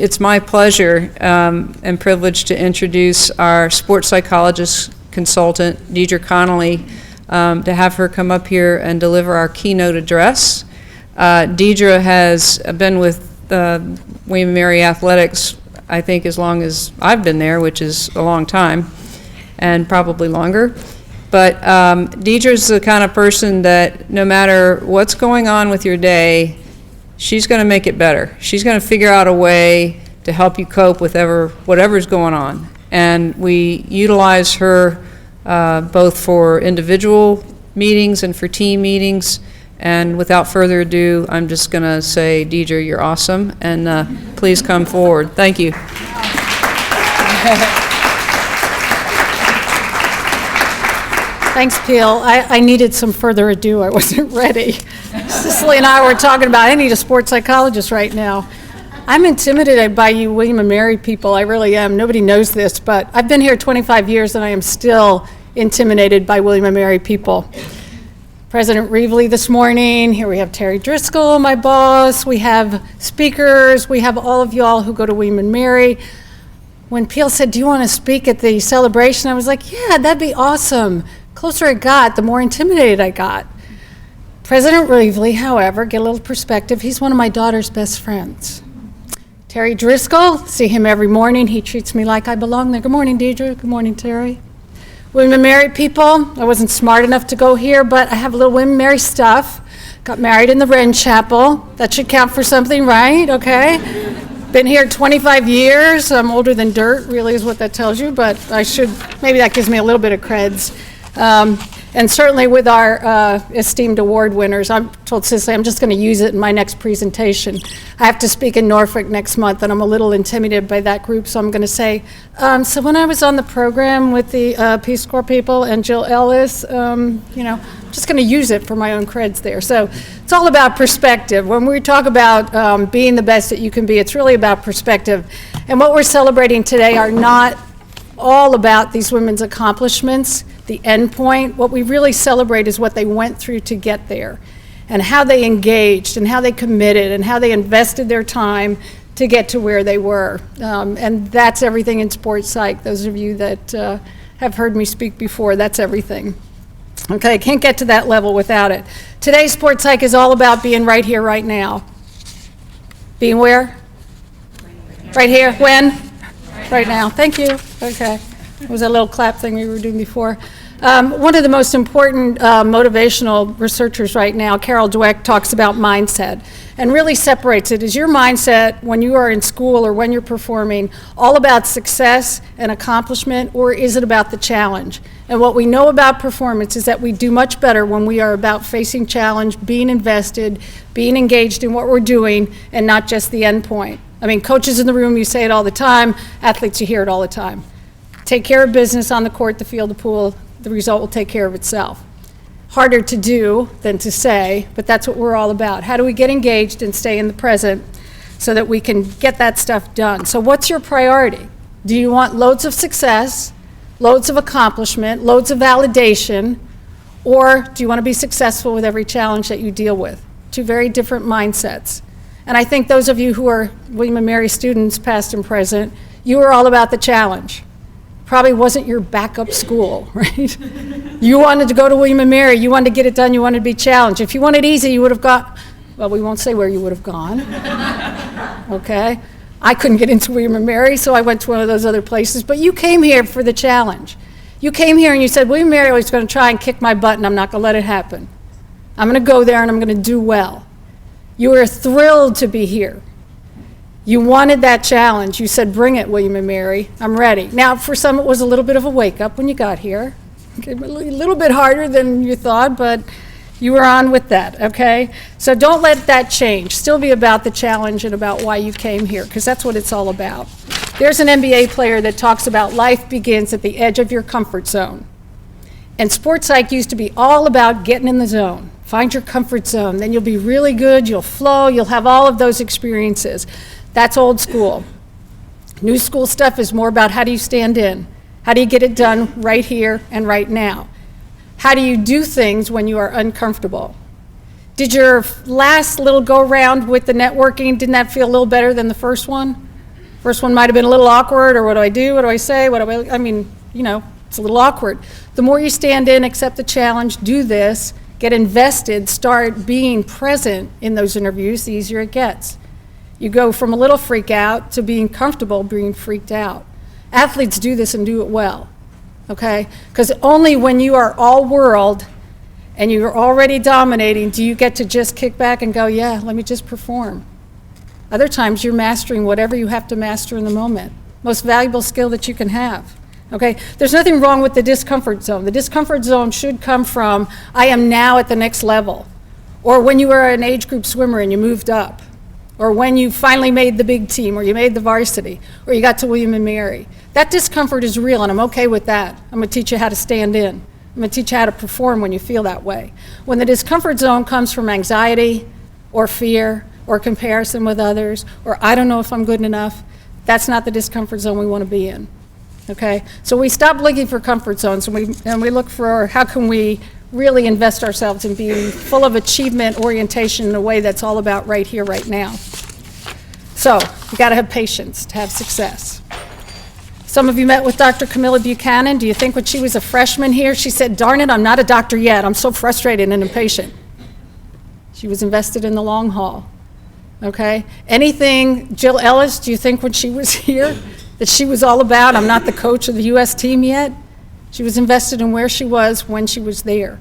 It's my pleasure and privilege to introduce our sports psychologist consultant, Deidre Connelly, to have her come up here and deliver our keynote address. Deidre has been with William & Mary Athletics, I think, as long as I've been there, which is a long time, and probably longer. But Deidre's the kind of person that no matter what's going on with your day, she's going to make it better. She's going to figure out a way to help you cope with whatever's going on. And we utilize her both for individual meetings and for team meetings. And without further ado, I'm just going to say, Deidre, you're awesome, and please come forward. Thank you. Thanks, Peel. I needed some further ado. I wasn't ready. Cicely and I were talking about, I need a sports psychologist right now. I'm intimidated by you William & Mary people. I really am. Nobody knows this, but I've been here 25 years and I am still intimidated by William & Mary people. President Reevely this morning, here we have Terry Driscoll, my boss, we have speakers, we have all of y'all who go to William & Mary. When Peel said, do you want to speak at the celebration? I was like, yeah, that'd be awesome. Closer I got, the more intimidated I got. President Reevely, however, get a little perspective, he's one of my daughter's best friends. Terry Driscoll, see him every morning. He treats me like I belong there. Good morning, Deidre. Good morning, Terry. William & Mary people, I wasn't smart enough to go here, but I have a little William & Mary stuff. Got married in the Wren Chapel. That should count for something, right? Okay. Been here 25 years. I'm older than dirt, really is what that tells you, but maybe that gives me a little bit of creds. And certainly with our esteemed award winners, I told Cicely I'm just going to use it in my next presentation. I have to speak in Norfolk next month, and I'm a little intimidated by that group, so I'm going to say, so when I was on the program with the Peace Corps people and Jill Ellis, I'm just going to use it for my own creds there. So it's all about perspective. When we talk about being the best that you can be, it's really about perspective. And what we're celebrating today are not all about these women's accomplishments, the end point. What we really celebrate is what they went through to get there, and how they engaged, and how they committed, and how they invested their time to get to where they were. And that's everything in sports psych. Those of you that have heard me speak before, that's everything. Okay, can't get to that level without it. Today's sports psych is all about being right here, right now. Being where? Right here. When? Right now. Thank you. Okay. It was a little clap thing we were doing before. One of the most important motivational researchers right now, Carol Dweck, talks about mindset and really separates it. Is your mindset when you are in school or when you're performing all about success and accomplishment, or is it about the challenge? And what we know about performance is that we do much better when we are about facing challenge, being invested, being engaged in what we're doing, and not just the end point. I mean, coaches in the room, you say it all the time. Athletes, you hear it all the time. Take care of business on the court, the field, the pool, the result will take care of itself. Harder to do than to say, but that's what we're all about. How do we get engaged and stay in the present so that we can get that stuff done? So what's your priority? Do you want loads of success, loads of accomplishment, loads of validation, or do you want to be successful with every challenge that you deal with? Two very different mindsets. And I think those of you who are William & Mary students, past and present, you are all about the challenge. Probably wasn't your backup school, right? You wanted to go to William & Mary, you wanted to get it done, you wanted to be challenged. If you wanted easy, you would have got, well, we won't say where you would have gone, okay? I couldn't get into William & Mary, so I went to one of those other places, but you came here for the challenge. You came here and you said, William & Mary was going to try and kick my butt, and I'm not going to let it happen. I'm going to go there and I'm going to do well. You were thrilled to be here. You wanted that challenge. You said, bring it, William & Mary. I'm ready. Now, for some, it was a little bit of a wake-up when you got here. Okay, a little bit harder than you thought, but you were on with that, okay? So don't let that change. Still be about the challenge and about why you came here, because that's what it's all about. There's an NBA player that talks about life begins at the edge of your comfort zone. And sports psych used to be all about getting in the zone. Find your comfort zone. Then you'll be really good, you'll flow, you'll have all of those experiences. That's old school. New school stuff is more about how do you stand in? How do you get it done right here and right now? How do you do things when you are uncomfortable? Did your last little go-round with the networking, didn't that feel a little better than the first one? First one might have been a little awkward, or what do I do, what do I say, I mean, it's a little awkward. The more you stand in, accept the challenge, do this, get invested, start being present in those interviews, the easier it gets. You go from a little freak out to being comfortable being freaked out. Athletes do this and do it well, okay? Because only when you are all world and you're already dominating do you get to just kick back and go, yeah, let me just perform. Other times you're mastering whatever you have to master in the moment. Most valuable skill that you can have. Okay, there's nothing wrong with the discomfort zone. The discomfort zone should come from, I am now at the next level. Or when you were an age group swimmer and you moved up. Or when you finally made the big team, or you made the varsity, or you got to William and Mary. That discomfort is real, and I'm okay with that. I'm gonna teach you how to stand in. I'm gonna teach you how to perform when you feel that way. When the discomfort zone comes from anxiety, or fear, or comparison with others, or I don't know if I'm good enough, that's not the discomfort zone we wanna be in. Okay, so we stop looking for comfort zones and we look for how can we really invest ourselves in being full of achievement orientation in a way that's all about right here, right now. So you got to have patience to have success. Some of you met with Dr. Camilla Buchanan. Do you think when she was a freshman here, she said, darn it, I'm not a doctor yet. I'm so frustrated and impatient. She was invested in the long haul. Okay, anything, Jill Ellis, do you think when she was here, that she was all about, I'm not the coach of the U.S. team yet? She was invested in where she was when she was there.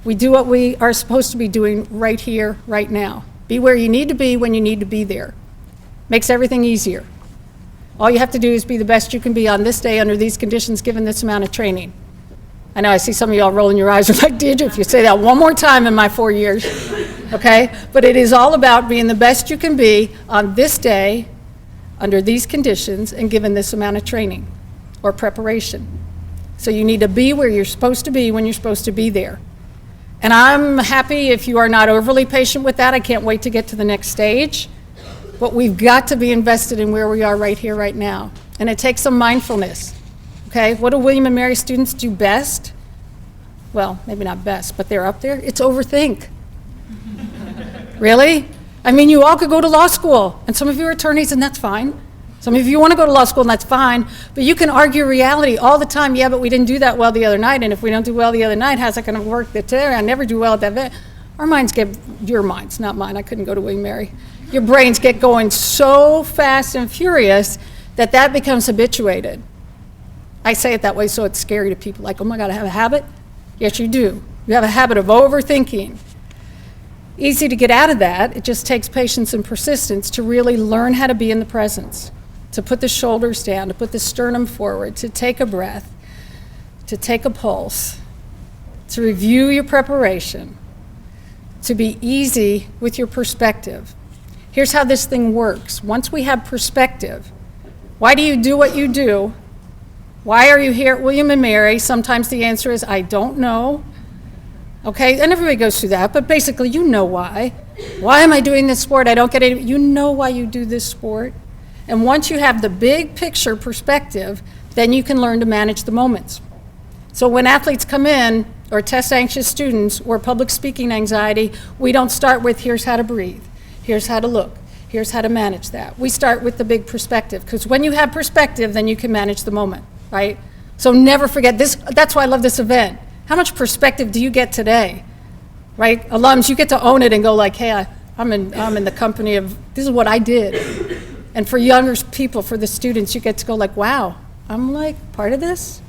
We do what we are supposed to be doing right here, right now. Be where you need to be when you need to be there. Makes everything easier. All you have to do is be the best you can be on this day under these conditions, given this amount of training. I know I see some of y'all rolling your eyes like, Deidre, if you say that one more time in my 4 years, okay? But it is all about being the best you can be on this day, under these conditions, and given this amount of training or preparation. So you need to be where you're supposed to be when you're supposed to be there. And I'm happy if you are not overly patient with that. I can't wait to get to the next stage. But we've got to be invested in where we are right here, right now. And it takes some mindfulness. Okay, what do William and Mary students do best? Well, maybe not best, but they're up there. It's overthink. Really? I mean, you all could go to law school, and some of you are attorneys, and that's fine. Some of you want to go to law school, and that's fine. But you can argue reality all the time. Yeah, but we didn't do that well the other night, and if we don't do well the other night, how's that going to work today? I never do well at that event. Our minds get, your minds, not mine. I couldn't go to William and Mary. Your brains get going so fast and furious that that becomes habituated. I say it that way so it's scary to people, like, oh my God, I have a habit? Yes, you do. You have a habit of overthinking. Easy to get out of that. It just takes patience and persistence to really learn how to be in the presence, to put the shoulders down, to put the sternum forward, to take a breath, to take a pulse, to review your preparation, to be easy with your perspective. Here's how this thing works. Once we have perspective, why do you do what you do? Why are you here at William and Mary? Sometimes the answer is, I don't know. Okay, and everybody goes through that, but basically you know why. Why am I doing this sport? I don't get it. You know why you do this sport. And once you have the big picture perspective, then you can learn to manage the moments. So when athletes come in, or test anxious students, or public speaking anxiety, we don't start with here's how to breathe, here's how to look, here's how to manage that. We start with the big perspective, because when you have perspective, then you can manage the moment, right? So never forget this. That's why I love this event. How much perspective do you get today, right? Alums, you get to own it and go like, hey, I'm in the company of, this is what I did. And for younger people, for the students, you get to go like, wow, I'm like part of this?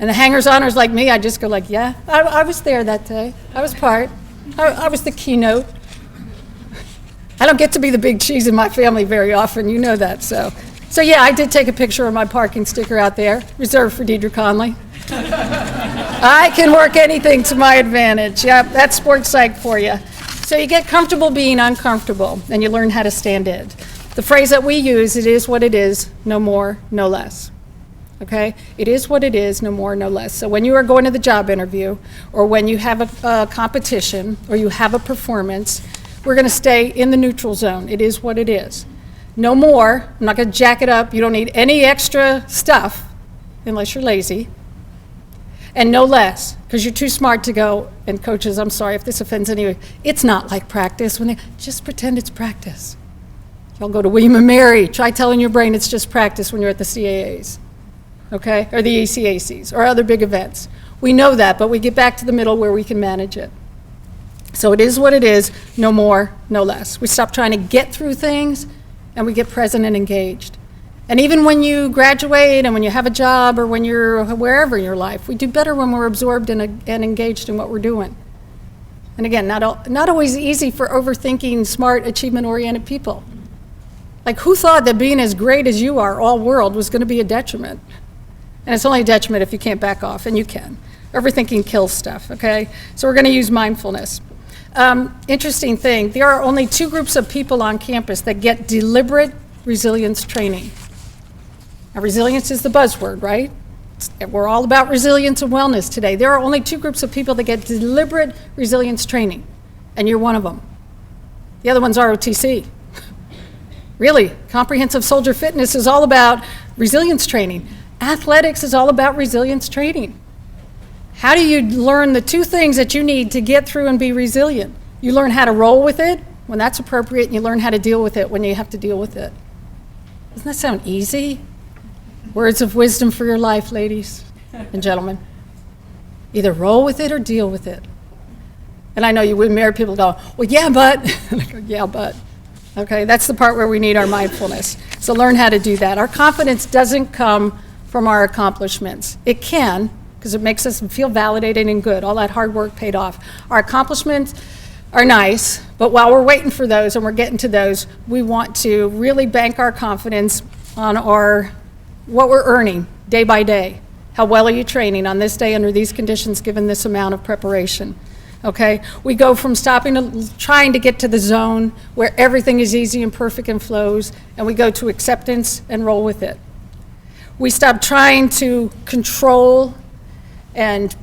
And the hangers-oners like me, I just go like, yeah, I was there that day. I was part. I was the keynote. I don't get to be the big cheese in my family very often, you know that, so yeah, I did take a picture of my parking sticker out there, reserved for Deidre Connelly. I can work anything to my advantage. Yep, that's sports psych for you. So you get comfortable being uncomfortable, and you learn how to stand in. The phrase that we use, it is what it is, no more, no less. Okay? It is what it is, no more, no less. So when you are going to the job interview, or when you have a competition, or you have a performance, we're going to stay in the neutral zone. It is what it is. No more. I'm not going to jack it up. You don't need any extra stuff, unless you're lazy. And no less, because you're too smart to go, and coaches, I'm sorry if this offends anyone, it's not like practice. When they just pretend it's practice. Y'all go to William & Mary, try telling your brain it's just practice when you're at the CAAs, okay? Or the ECACs, or other big events. We know that, but we get back to the middle where we can manage it. So it is what it is, no more, no less. We stop trying to get through things, and we get present and engaged. And even when you graduate and when you have a job or when you're wherever in your life, we do better when we're absorbed and engaged in what we're doing. And again, not always easy for overthinking, smart, achievement-oriented people. Like, who thought that being as great as you are, all world, was going to be a detriment? And it's only a detriment if you can't back off, and you can. Overthinking kills stuff, okay? So we're going to use mindfulness. Interesting thing, there are only 2 groups of people on campus that get deliberate resilience training. Now, resilience is the buzzword, right? We're all about resilience and wellness today. There are only 2 groups of people that get deliberate resilience training, and you're one of them. The other one's ROTC. Really, comprehensive soldier fitness is all about resilience training. Athletics is all about resilience training. How do you learn the 2 things that you need to get through and be resilient? You learn how to roll with it when that's appropriate, and you learn how to deal with it when you have to deal with it. Doesn't that sound easy? Words of wisdom for your life, ladies and gentlemen. Either roll with it or deal with it. And I know you would married people go, well, yeah, but. And I go, yeah, but. Okay, that's the part where we need our mindfulness. So learn how to do that. Our confidence doesn't come from our accomplishments. It can, because it makes us feel validated and good. All that hard work paid off. Our accomplishments are nice, but while we're waiting for those and we're getting to those, we want to really bank our confidence on what we're earning day by day. How well are you training on this day under these conditions given this amount of preparation? Okay, we go from trying to get to the zone where everything is easy and perfect and flows, and we go to acceptance and roll with it. We stop trying to control and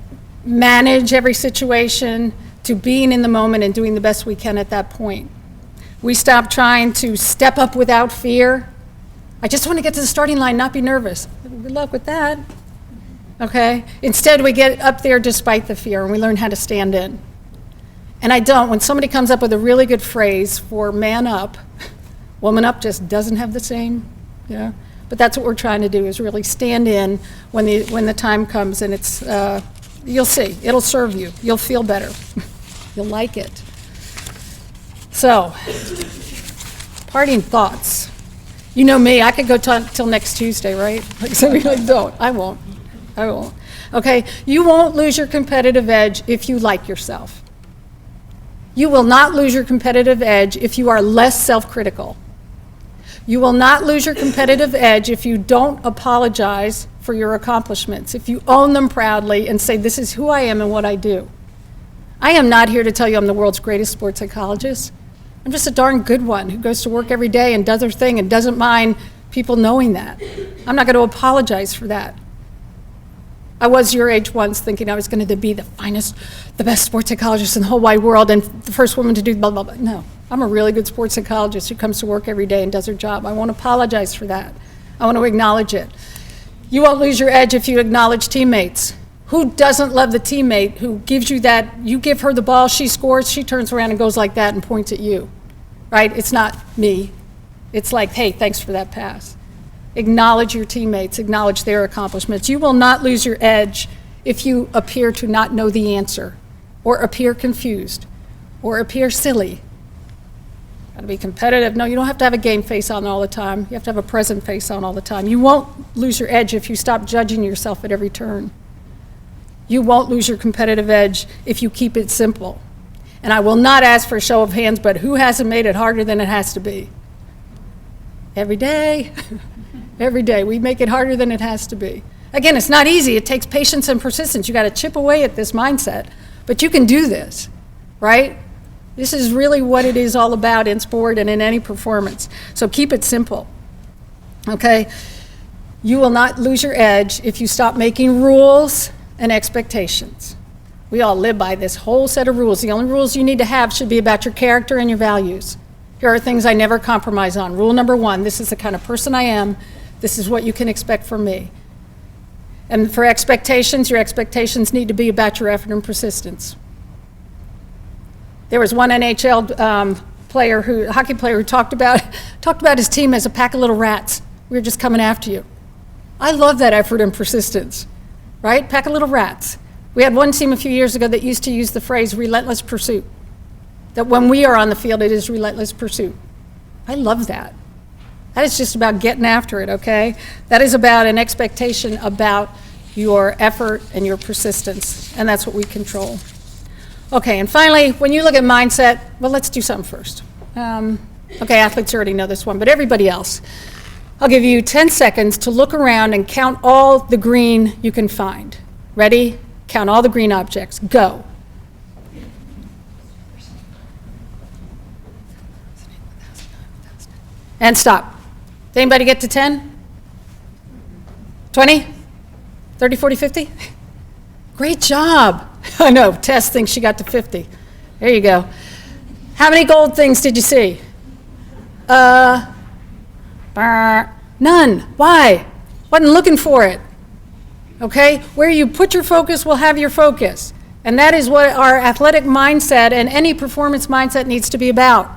manage every situation to being in the moment and doing the best we can at that point. We stop trying to step up without fear. I just want to get to the starting line, not be nervous. Good luck with that. Okay? Instead, we get up there despite the fear, and we learn how to stand in. And when somebody comes up with a really good phrase for man up, woman up just doesn't have the same, but that's what we're trying to do, is really stand in when the time comes, and it's, you'll see, it'll serve you. You'll feel better. You'll like it. So, parting thoughts. You know me, I could go till next Tuesday, right? Like some of you like, don't. I won't. Okay, you won't lose your competitive edge if you like yourself. You will not lose your competitive edge if you are less self-critical. You will not lose your competitive edge if you don't apologize for your accomplishments, if you own them proudly and say, this is who I am and what I do. I am not here to tell you I'm the world's greatest sports psychologist. I'm just a darn good one who goes to work every day and does her thing and doesn't mind people knowing that. I'm not going to apologize for that. I was your age once thinking I was going to be the finest, the best sports psychologist in the whole wide world and the first woman to do blah, blah, blah. No, I'm a really good sports psychologist who comes to work every day and does her job. I won't apologize for that. I want to acknowledge it. You won't lose your edge if you acknowledge teammates. Who doesn't love the teammate who gives you that, you give her the ball, she scores, she turns around and goes like that and points at you, right? It's not me. It's like, hey, thanks for that pass. Acknowledge your teammates, acknowledge their accomplishments. You will not lose your edge if you appear to not know the answer, or appear confused, or appear silly. Got to be competitive. No, you don't have to have a game face on all the time. You have to have a present face on all the time. You won't lose your edge if you stop judging yourself at every turn. You won't lose your competitive edge if you keep it simple. And I will not ask for a show of hands, but who hasn't made it harder than it has to be? Every day. Every day, we make it harder than it has to be. Again, it's not easy. It takes patience and persistence. You got to chip away at this mindset, but you can do this, right? This is really what it is all about in sport and in any performance. So keep it simple, okay? You will not lose your edge if you stop making rules and expectations. We all live by this whole set of rules. The only rules you need to have should be about your character and your values. Here are things I never compromise on. Rule number 1, this is the kind of person I am. This is what you can expect from me. And for expectations, your expectations need to be about your effort and persistence. There was one NHL hockey player who talked about his team as a pack of little rats. We were just coming after you. I love that effort and persistence, right? Pack of little rats. We had one team a few years ago that used to use the phrase relentless pursuit, that when we are on the field, it is relentless pursuit. I love that. That is just about getting after it, okay? That is about an expectation about your effort and your persistence, and that's what we control. Okay, and finally, when you look at mindset, well, let's do something first. Okay, athletes already know this one, but everybody else. I'll give you 10 seconds to look around and count all the green you can find. Ready? Count all the green objects. Go. And stop. Did anybody get to 10? 20? 30, 40, 50? Great job. I know, Tess thinks she got to 50. There you go. How many gold things did you see? None. Why? Wasn't looking for it. Okay? Where you put your focus will have your focus. And that is what our athletic mindset and any performance mindset needs to be about.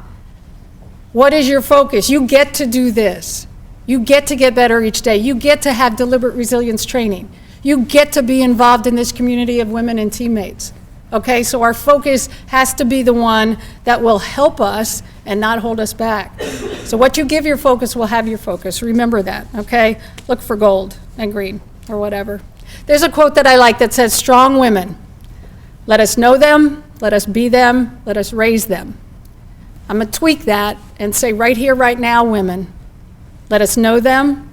What is your focus? You get to do this. You get to get better each day. You get to have deliberate resilience training. You get to be involved in this community of women and teammates. Okay, so our focus has to be the one that will help us and not hold us back. So what you give your focus will have your focus. Remember that, okay? Look for gold and green or whatever. There's a quote that I like that says, "Strong women, let us know them, let us be them, let us raise them." I'm going to tweak that and say right here, right now, women, let us know them,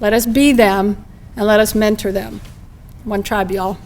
let us be them, and let us mentor them. One tribe, y'all.